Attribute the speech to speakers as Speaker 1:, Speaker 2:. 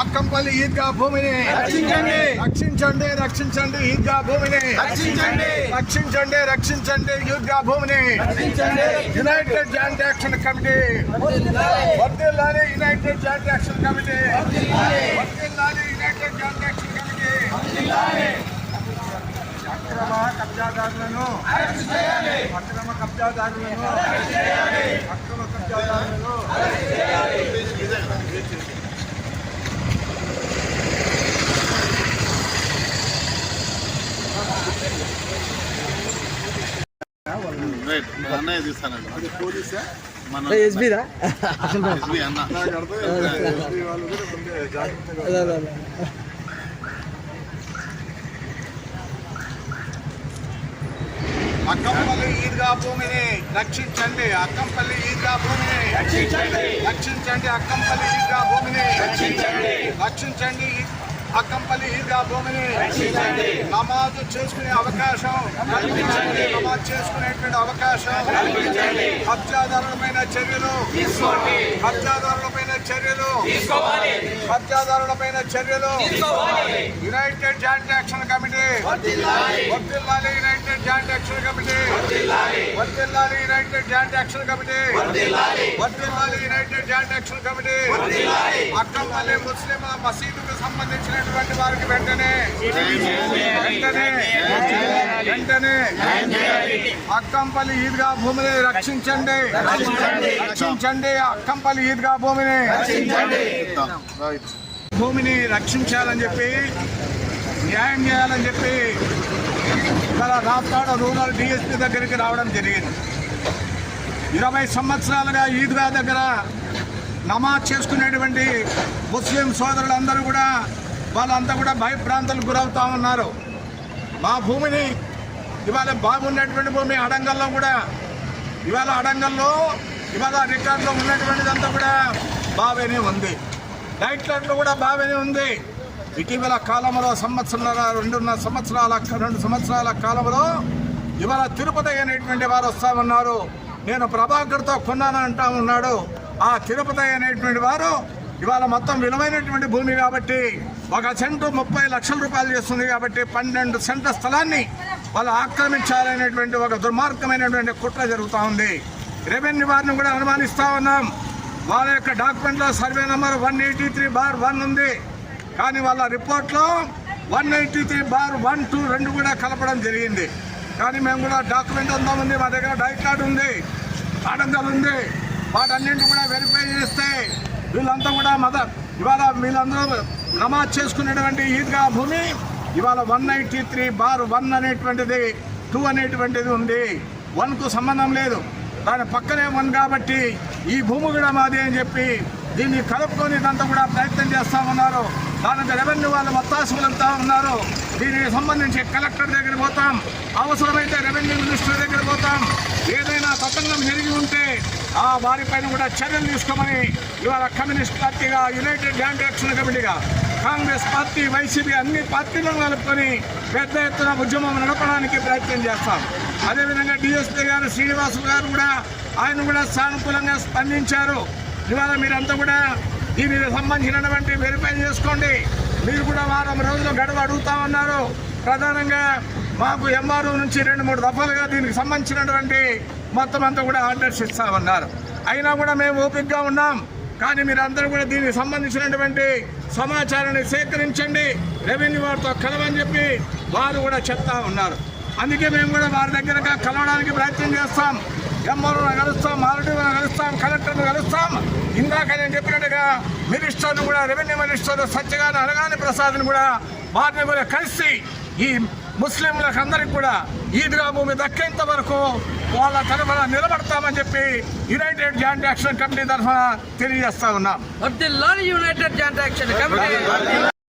Speaker 1: అక్కంపల్లి ఈద్గా భూమిని రక్షించండి, రక్షించండి, రక్షించండి. ఈద్గా భూమిని రక్షించండి, రక్షించండి, రక్షించండి. ఈద్గా భూమిని యునైటెడ్ జాయింట్ యాక్షన్ కమిటీ వర్ధిల్లాలి. యునైటెడ్ జాయింట్ యాక్షన్ కమిటీ వర్ధిల్లాలి. యునైటెడ్ జాయింట్ యాక్షన్ కమిటీ అక్రమ కబ్జాదారులను అక్రమ కబ్జాదారులను అక్రమ కబ్జాదారులను
Speaker 2: అన్నయ్య తీస్తానండి.
Speaker 1: అది పోలీసా
Speaker 3: ఎస్బీదా
Speaker 2: ఎస్బీ అన్న
Speaker 1: అక్కంపల్లి ఈద్గా భూమిని రక్షించండి. అక్కంపల్లి ఈద్గా భూమిని రక్షించండి, రక్షించండి. అక్కంపల్లి ఈద్గా భూమిని రక్షించండి, రక్షించండి. అక్కంపల్లి ఈద్గా భూమిని రక్షించండి. నమాజ్ చేసుకునే అవకాశం కల్పించండి, నమాజ్ చేసుకునేటువంటి అవకాశం కల్పించండి. కబ్జాదారులపైన చర్యలు తీసుకోండి, కబ్జాదారులపైన చర్యలు తీసుకోవాలి, కబ్జాదారులపైన చర్యలు తీసుకోవాలి. యునైటెడ్ జాయింట్ యాక్షన్ కమిటీ వర్ధిల్లాలి. యునైటెడ్ జాయింట్ యాక్షన్ కమిటీ వర్ధిల్లాలి. యునైటెడ్ జాయింట్ యాక్షన్ కమిటీ వర్ధిల్లాలి. United joint action committee Akkampalli ముస్లింల మసీదుకు సంబంధించిన వారికి వెంటనే అక్కంపల్లి ఈద్గా భూమిని రక్షించండి, రక్షించండి. అక్కంపల్లి ఈద్గా భూమిని రక్షించాలని చెప్పి న్యాయం చేయాలని చెప్పి ఇక్కడ రాప్తాడ రూరల్ డిఎస్పీ దగ్గరికి రావడం జరిగింది. 20 సంవత్సరాలుగా ఈద్గా దగ్గర నమాజ్ చేసుకునేటువంటి ముస్లిం సోదరులందరూ కూడా వాళ్ళంతా కూడా భయభ్రాంతులకు గురవుతూ ఉన్నారు. మా భూమిని ఇవాళ బాగున్నటువంటి భూమి అడంగల్లో కూడా ఇవాళ రికార్డులో ఉన్నటువంటిదంతా కూడా బాగానే ఉంది, లైట్లట్లో కూడా బాగానే ఉంది. ఇటీవల కాలంలో 2 సంవత్సరాల కాలంలో ఇవాళ తిరుపతి అనేటువంటి వారు వస్తా ఉన్నారు. నేను ప్రభాకర్తో కొన్నానని అంటా ఉన్నాడు. ఆ తిరుపతి అనేటువంటి వారు ఇవాళ మొత్తం విలువైనటువంటి భూమి కాబట్టి 1 సెంటు 30 లక్షల రూపాయలు చేస్తుంది కాబట్టి 12 సెంట్ల స్థలాన్ని వాళ్ళు ఆక్రమించాలనేటువంటి ఒక దుర్మార్గమైనటువంటి కుట్ర జరుగుతూ ఉంది. రెవెన్యూ వారిని కూడా అనుమానిస్తూ ఉన్నాం. వాళ్ళ యొక్క డాక్యుమెంట్లో సర్వే నెంబర్ 183/1 ఉంది, కానీ వాళ్ళ రిపోర్ట్లో 183/1, 2 రెండు కూడా కలపడం జరిగింది. కానీ మేము కూడా డాక్యుమెంట్ అంతా ఉంది, మా దగ్గర డైట్ కార్డు ఉంది, ఆడంగల్ ఉంది. వాటన్నింటినీ కూడా వెరిఫై చేస్తే వీళ్ళంతా కూడా ఇవాళ వీళ్ళందరూ నమాజ్ చేసుకునేటువంటి ఈద్గా భూమి ఇవాళ 193/1 అనేటువంటిది 2 అనేటువంటిది ఉంది. 1కు సంబంధం లేదు, దాని పక్కనే 1 కాబట్టి ఈ భూమి కూడా మాది అని చెప్పి దీన్ని కలుపుకొని ఇదంతా కూడా ప్రయత్నం చేస్తూ ఉన్నారు. దానికి రెవెన్యూ వాళ్ళు ఒత్తాసలు వెళ్తూ ఉన్నారు. దీనికి సంబంధించి కలెక్టర్ దగ్గరికి పోతాం, అవసరమైతే రెవెన్యూ మినిస్టర్ దగ్గర పోతాం. ఏదైనా తతంగం జరిగి ఉంటే ఆ వారిపైన కూడా చర్యలు తీసుకోమని ఇవాళ కమ్యూనిస్ట్ పార్టీగా, యునైటెడ్ జాయింట్ యాక్షన్ కమిటీగా, కాంగ్రెస్ పార్టీ, వైసీపీ అన్ని పార్టీలను కలుపుకొని పెద్ద ఎత్తున ఉద్యమం నడపడానికి ప్రయత్నం చేస్తాం. అదేవిధంగా డిఎస్పీ గారు శ్రీనివాసులు గారు కూడా ఆయన కూడా సానుకూలంగా స్పందించారు. ఇవాళ మీరంతా కూడా దీనికి సంబంధించినటువంటి వెరిఫై చేసుకోండి. మీరు కూడా వారం రోజులు గడువు అడుగుతా ఉన్నారు. ప్రధానంగా మాకు ఎంఆర్ఓ నుంచి 2-3 దఫాలుగా దీనికి సంబంధించినటువంటి మొత్తం అంతా కూడా ఆర్డర్స్ ఇస్తామన్నారు. అయినా కూడా మేము ఓపికగా ఉన్నాం. కానీ మీరందరూ కూడా దీనికి సంబంధించినటువంటి సమాచారాన్ని సేకరించండి, రెవెన్యూ వారితో కలవని చెప్పి వారు కూడా చెప్తా ఉన్నారు. అందుకే మేము కూడా వారి దగ్గర కలవడానికి ప్రయత్నం చేస్తాం. ఎంఆర్ఓను కలుస్తాం, ఆర్డీఓను కలుస్తాం, కలెక్టర్ను కలుస్తాం. ఇందాక నేను చెప్పినట్టుగా మినిస్టర్ను కూడా, రెవెన్యూ మినిస్టర్ సత్యగాని అనగాని ప్రసాద్ని కూడా వారిని కూడా కలిసి ఈ ముస్లింలకు అందరికి కూడా ఈద్గా భూమి దక్కేంత వరకు వాళ్ళ తరఫున నిలబడతామని చెప్పి యునైటెడ్ జాయింట్ యాక్షన్ కమిటీ తరఫున తెలియజేస్తా ఉన్నాం.
Speaker 3: United joint action committee